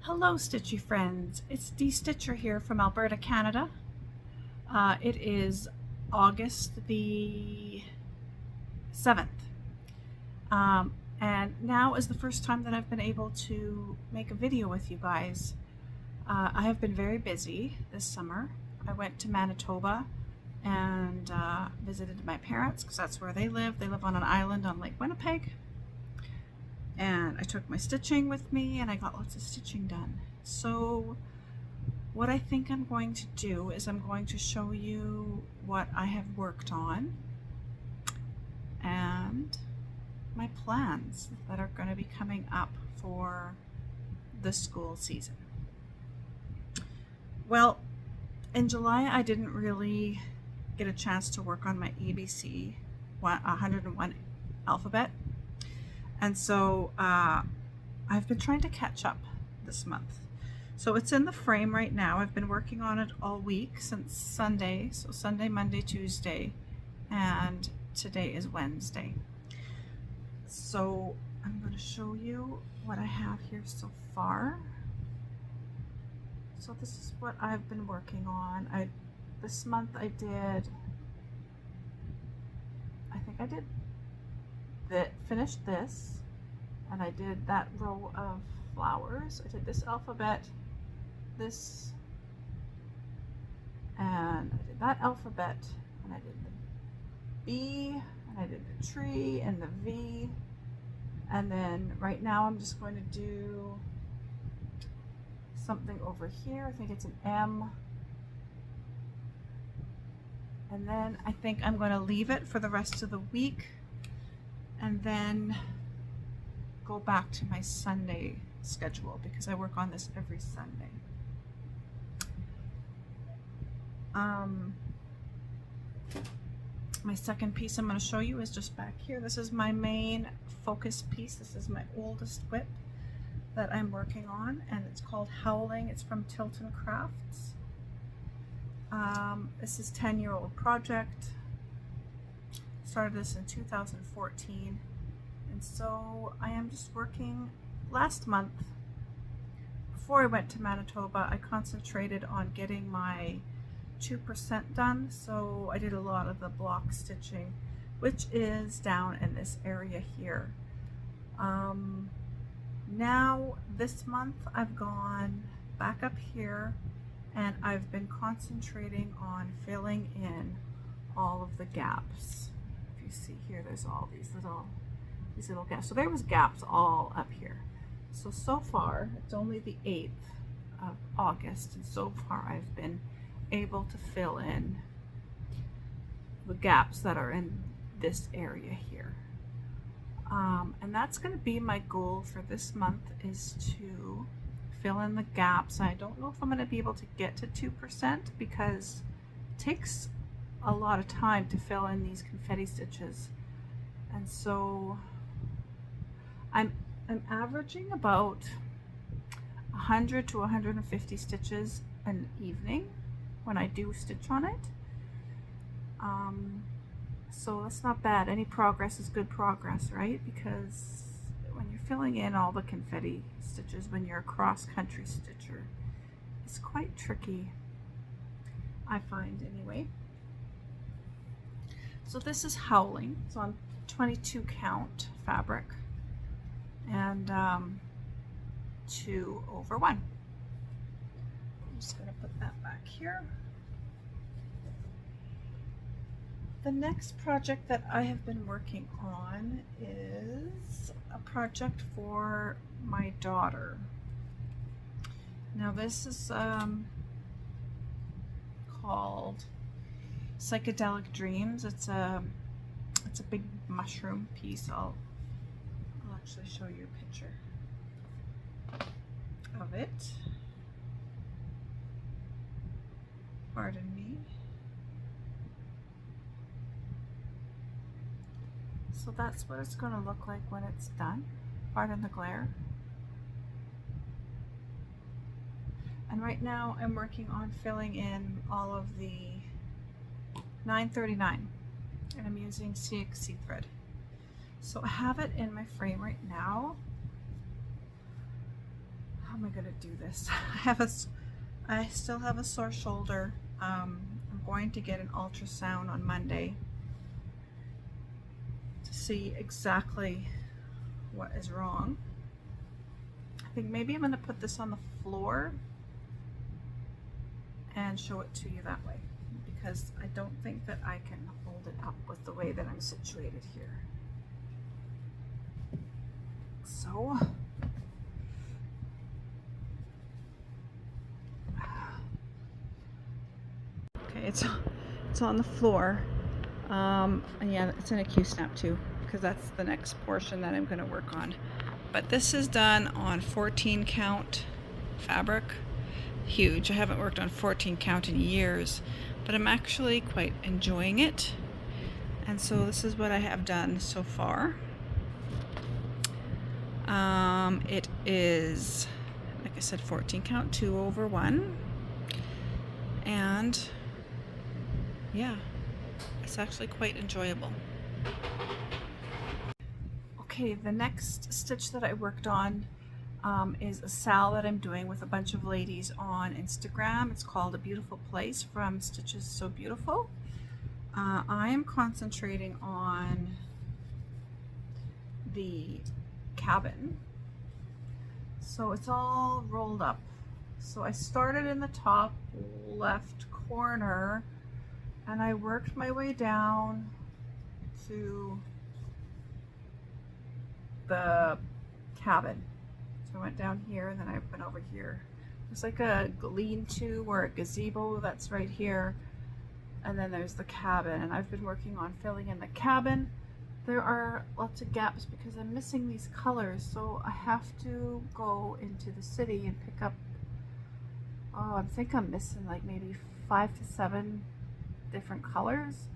Hello, Stitchy friends. It's Dee Stitcher here from Alberta, Canada. It is August the 7th. And now is the first time that I've been able to make a video with you guys. I have been very busy this summer. I went to Manitoba and visited my parents because that's where they live. They live on an island on Lake Winnipeg. And I took my stitching with me and I got lots of stitching done. So what I think I'm going to do is I'm going to show you what I have worked on and my plans that are going to be coming up for the school season. Well, in July I didn't really get a chance to work on my ABC 101 alphabet. And so I've been trying to catch up this month. So it's in the frame right now. I've been working on it all week since Sunday. So Sunday, Monday, Tuesday, and today is Wednesday. So I'm going to show you what I have here so far. So this is what I've been working on. This month I finished this, and I did that row of flowers. I did this alphabet, this, and I did that alphabet, and I did the B, and I did the tree and the V, and then right now I'm just going to do something over here. I think it's an M, and then I think I'm going to leave it for the rest of the week and then go back to my Sunday schedule because I work on this every Sunday. My second piece I'm going to show you is just back here. This is my main focus piece. This is my oldest whip that I'm working on, and it's called Howling. It's from Tilton Crafts. This is a 10-year-old project. Started this in 2014, and so I am just working. Last month, before I went to Manitoba, I concentrated on getting my 2% done, so I did a lot of the block stitching, which is down in this area here. Now this month I've gone back up here and I've been concentrating on filling in all of the gaps. See here, there's all these little gaps. So there was gaps all up here. So far it's only the 8th of August, and so far I've been able to fill in the gaps that are in this area here. And that's going to be my goal for this month, is to fill in the gaps. I don't know if I'm going to be able to get to 2% because it takes a lot of time to fill in these confetti stitches, and so I'm averaging about 100 to 150 stitches an evening when I do stitch on it. So that's not bad. Any progress is good progress, right? Because when you're filling in all the confetti stitches when you're a cross-country stitcher, it's quite tricky, I find anyway. So this is Howling. It's on 22 count fabric and 2/1. I'm just going to put that back here. The next project that I have been working on is a project for my daughter. Now this is called Psychedelic Dreams. It's a big mushroom piece. I'll actually show you a picture of it. Pardon me. So that's what it's going to look like when it's done. Pardon the glare. And right now I'm working on filling in all of the 939, and I'm using CXC thread. So I have it in my frame right now. how am I gonna do this? I still have a sore shoulder. I'm going to get an ultrasound on Monday to see exactly what is wrong. I think maybe I'm gonna put this on the floor and show it to you that way, because I don't think that I can hold it up with the way that I'm situated here. So okay, it's on the floor, and yeah, it's in a Q-snap too, because that's the next portion that I'm going to work on. But this is done on 14 count fabric. Huge. I haven't worked on 14 count in years, but I'm actually quite enjoying it. And so this is what I have done so far. It is, like I said, 14 count 2/1, and yeah, it's actually quite enjoyable. Okay, the next stitch that I worked on is a sal that I'm doing with a bunch of ladies on Instagram. It's called A Beautiful Place from Stitches So Beautiful. I am concentrating on the cabin. So it's all rolled up. So I started in the top left corner and I worked my way down to the cabin. So I went down here and then I went over here. There's like a lean-to or a gazebo that's right here. And then there's the cabin, and I've been working on filling in the cabin. There are lots of gaps because I'm missing these colors, so I have to go into the city and pick up, oh, I think I'm missing like maybe 5 to 7 different colors.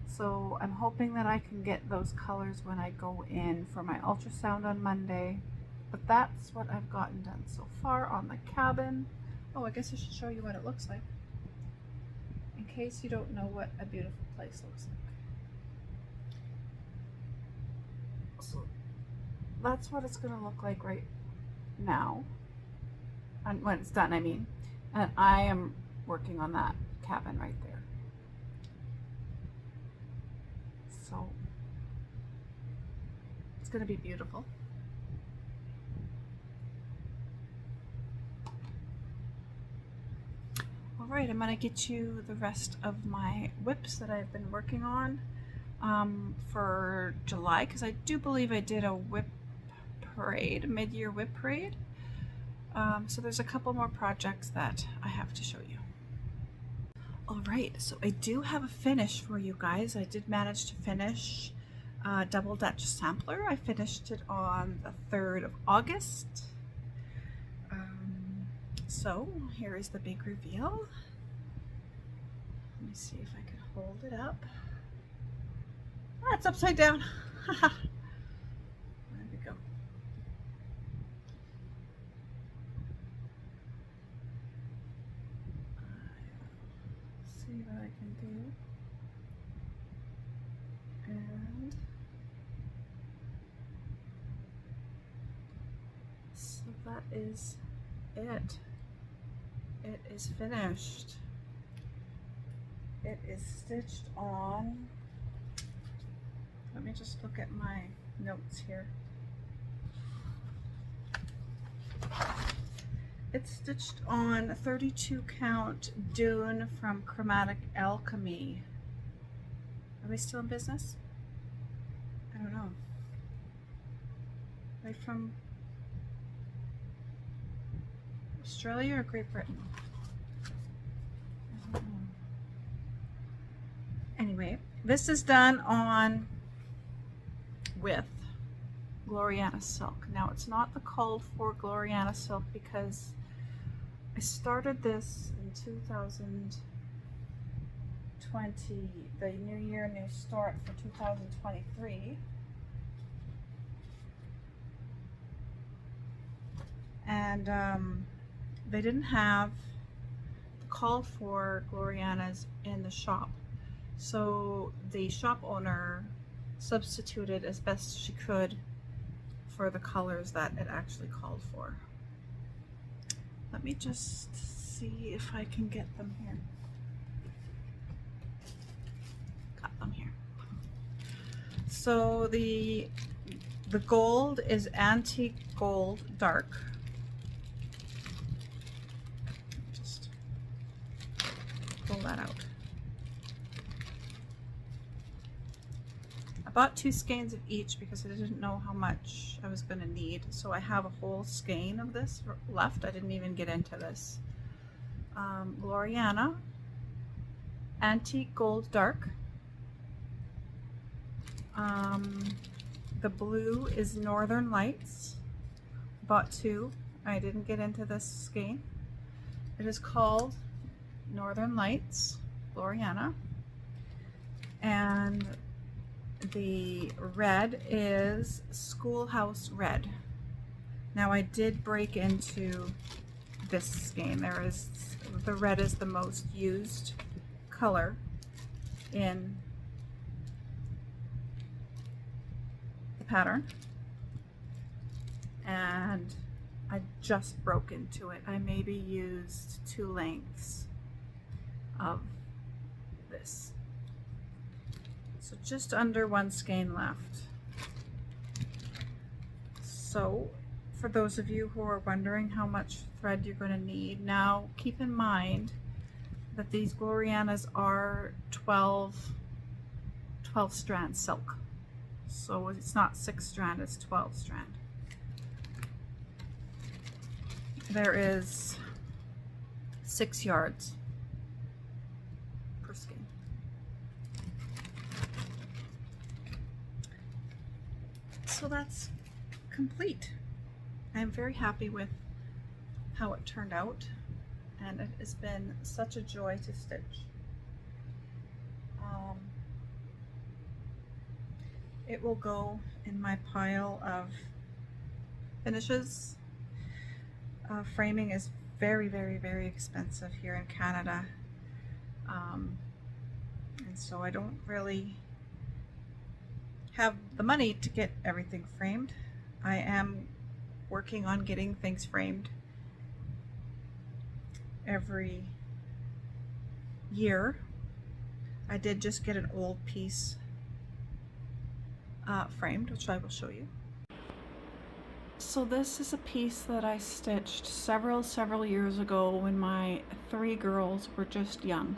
So I'm hoping that I can get those colors when I go in for my ultrasound on Monday. But that's what I've gotten done so far on the cabin. Oh, I guess I should show you what it looks like, in case you don't know what A Beautiful Place looks like. So that's what it's going to look like right now, and when it's done, I mean. And I am working on that cabin right there. So it's going to be beautiful. All right, I'm going to get you the rest of my whips that I've been working on for July, because I do believe I did a whip parade, mid-year whip parade. So there's a couple more projects that I have to show you. All right, so I do have a finish for you guys. I did manage to finish Double Dutch Sampler. I finished it on the 3rd of August. So here is the big reveal. Let me see if I can hold it up. Ah, it's upside down. There we go. See what I can do. And so that is it. It is finished. It is stitched on. Let me just look at my notes here. It's stitched on 32 count Dune from Chromatic Alchemy. Are they still in business? I don't know. Are they from Australia or Great Britain? I don't know. Anyway, this is done on with Gloriana silk. Now it's not the called for Gloriana silk because I started this in 2020, the new year, new start for 2023. And they didn't have the called for Glorianas in the shop. So the shop owner substituted as best she could for the colors that it actually called for. Let me just see if I can get them here. Got them here. So the gold is antique gold dark. Just pull that out. I bought 2 skeins of each because I didn't know how much I was going to need. So I have a whole skein of this left. I didn't even get into this. Gloriana, antique gold dark. The blue is Northern Lights. Bought 2. I didn't get into this skein. It is called Northern Lights, Gloriana. And the red is Schoolhouse Red. Now I did break into this skein. The red is the most used color in the pattern, and I just broke into it. I maybe used 2 lengths of this. So just under 1 skein left. So for those of you who are wondering how much thread you're going to need, now keep in mind that these Glorianas are 12 strand silk. So it's not 6 strand, it's 12 strand. There is 6 yards per skein. So that's complete. I'm very happy with how it turned out, and it has been such a joy to stitch. It will go in my pile of finishes. Framing is very, very, very expensive here in Canada, and so I don't really have the money to get everything framed. I am working on getting things framed every year. I did just get an old piece framed, which I will show you. So this is a piece that I stitched several years ago when my 3 girls were just young.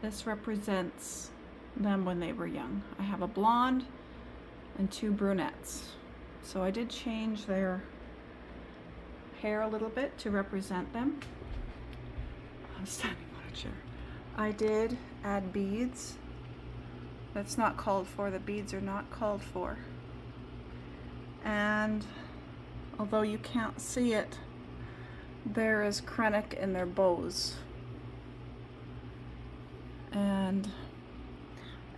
This represents them when they were young. I have a blonde and 2 brunettes. So I did change their hair a little bit to represent them. I'm standing on a chair. I did add beads. That's not called for. The beads are not called for. And although you can't see it, there is krennic in their bows. And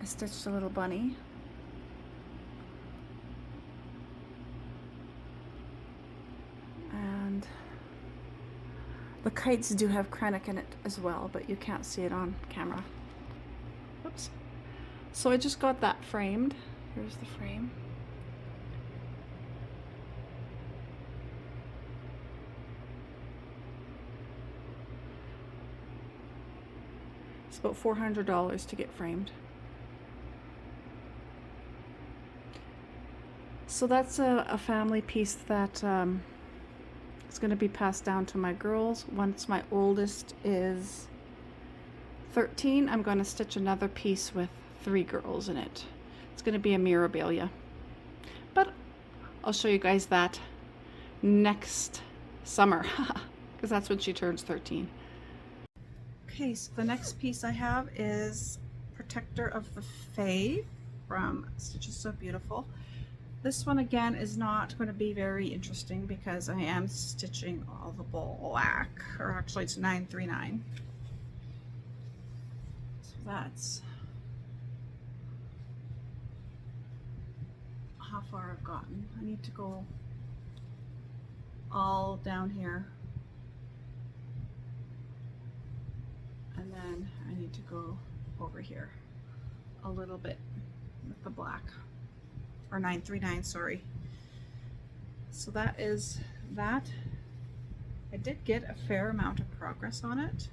I stitched a little bunny. And the kites do have krennic in it as well, but you can't see it on camera. Oops. So I just got that framed. Here's the frame. It's about $400 to get framed. So that's a family piece that is going to be passed down to my girls. Once my oldest is 13, I'm going to stitch another piece with 3 girls in it. It's going to be a mirabilia. But I'll show you guys that next summer, because that's when she turns 13. Okay, so the next piece I have is Protector of the Fae from Stitches So Beautiful. This one again is not going to be very interesting because I am stitching all the black, or actually it's 939. So that's how far I've gotten. I need to go all down here. And then I need to go over here a little bit with the black, or 939, sorry. So that is that. I did get a fair amount of progress on it,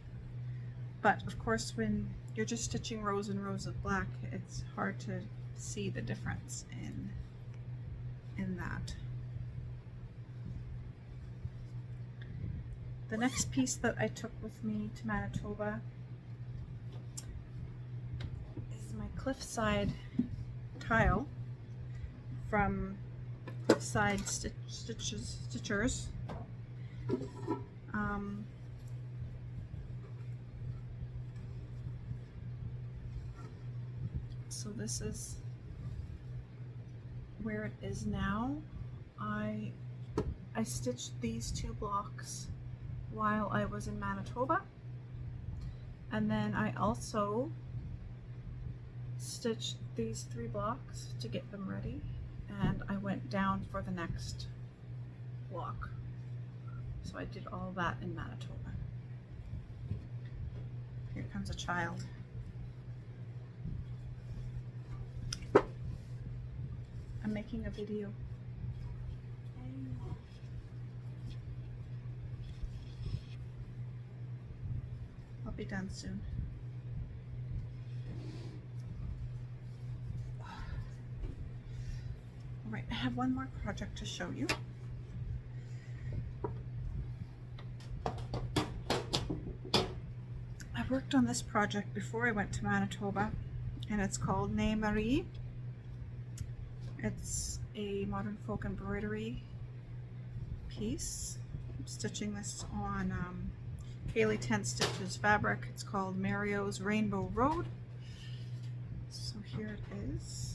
but of course when you're just stitching rows and rows of black, it's hard to see the difference in that. The next piece that I took with me to Manitoba is my cliffside tile from Cliffside Stitchers. So this is where it is now. I stitched these 2 blocks while I was in Manitoba, and then I also stitched these 3 blocks to get them ready, and I went down for the next block. So I did all that in Manitoba. Here comes a child. I'm making a video. I'll be done soon. All right, I have one more project to show you. I worked on this project before I went to Manitoba, and it's called Ne Marie. It's a modern folk embroidery piece. I'm stitching this on Kaylee 10 Stitches fabric. It's called Mario's Rainbow Road. So here it is.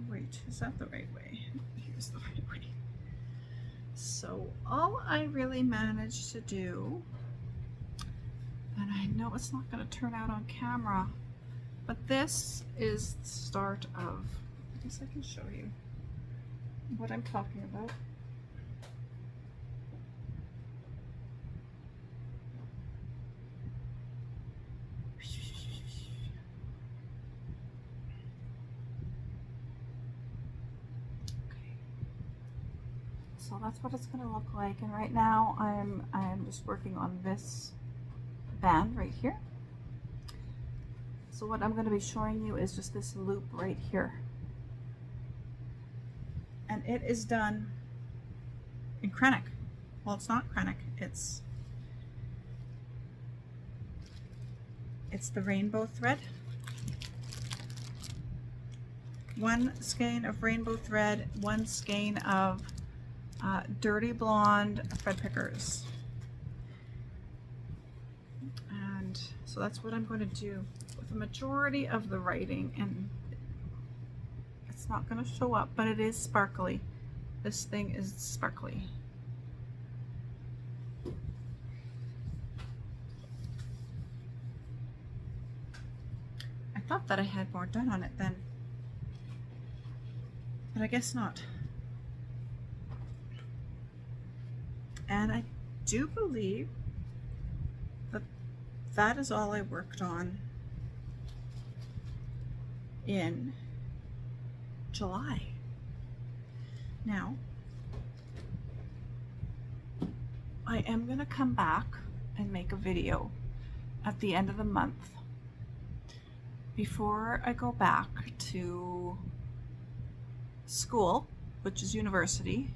Wait, is that the right way? Here's the right way. So all I really managed to do, and I know it's not going to turn out on camera, but this is the start of, I guess I can show you what I'm talking about. So that's what it's going to look like, and right now I'm just working on this band right here. So what I'm going to be showing you is just this loop right here, and it is done in Krennic. Well, it's not Krennic, it's the rainbow thread. 1 skein of rainbow thread, 1 skein of dirty blonde thread pickers. And so that's what I'm going to do with the majority of the writing, and it's not going to show up, but it is sparkly. This thing is sparkly. I thought that I had more done on it then, but I guess not. And I do believe that that is all I worked on in July. Now, I am going to come back and make a video at the end of the month before I go back to school, which is university.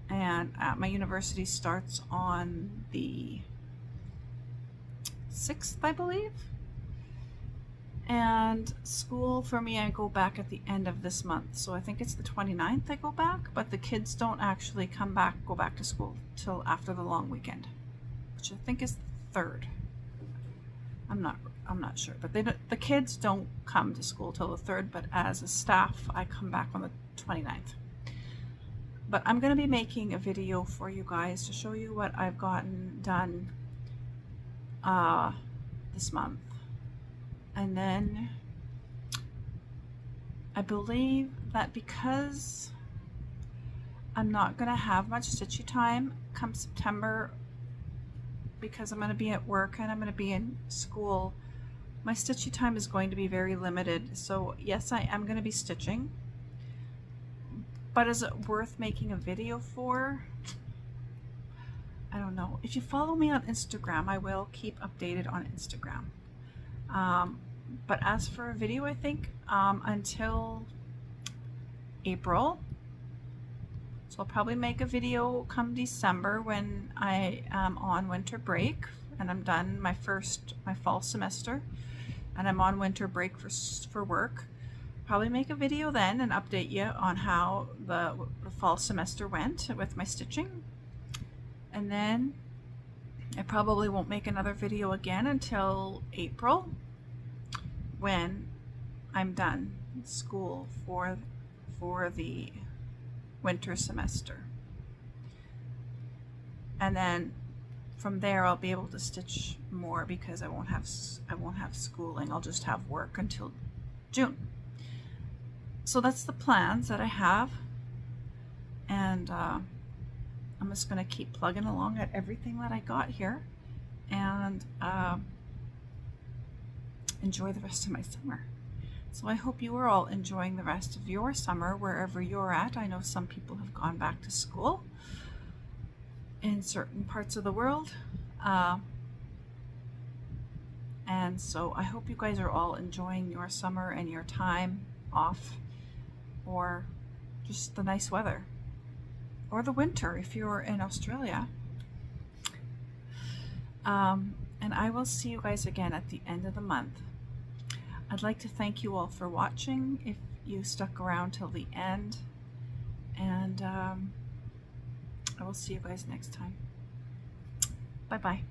And my university starts on the 6th, I believe. And school for me, I go back at the end of this month. So I think it's the 29th I go back, but the kids don't actually go back to school till after the long weekend, which I think is the 3rd. I'm not sure, but the kids don't come to school till the 3rd, but as a staff, I come back on the 29th. But I'm going to be making a video for you guys to show you what I've gotten done this month. And then I believe that because I'm not going to have much stitchy time come September, because I'm going to be at work and I'm going to be in school, my stitchy time is going to be very limited. So yes, I am going to be stitching. But is it worth making a video for? I don't know. if you follow me on Instagram, I will keep updated on Instagram. But as for a video, I think until April. So I'll probably make a video come December when I am on winter break and I'm done my fall semester and I'm on winter break for work. Probably make a video then and update you on how the fall semester went with my stitching. And then I probably won't make another video again until April when I'm done school for the winter semester. And then from there I'll be able to stitch more because I won't have schooling. I'll just have work until June. So that's the plans that I have, and I'm just going to keep plugging along at everything that I got here and enjoy the rest of my summer. So I hope you are all enjoying the rest of your summer wherever you're at. I know some people have gone back to school in certain parts of the world. And so I hope you guys are all enjoying your summer and your time off, or just the nice weather, or the winter if you're in Australia. And I will see you guys again at the end of the month. I'd like to thank you all for watching if you stuck around till the end, and I will see you guys next time. Bye bye.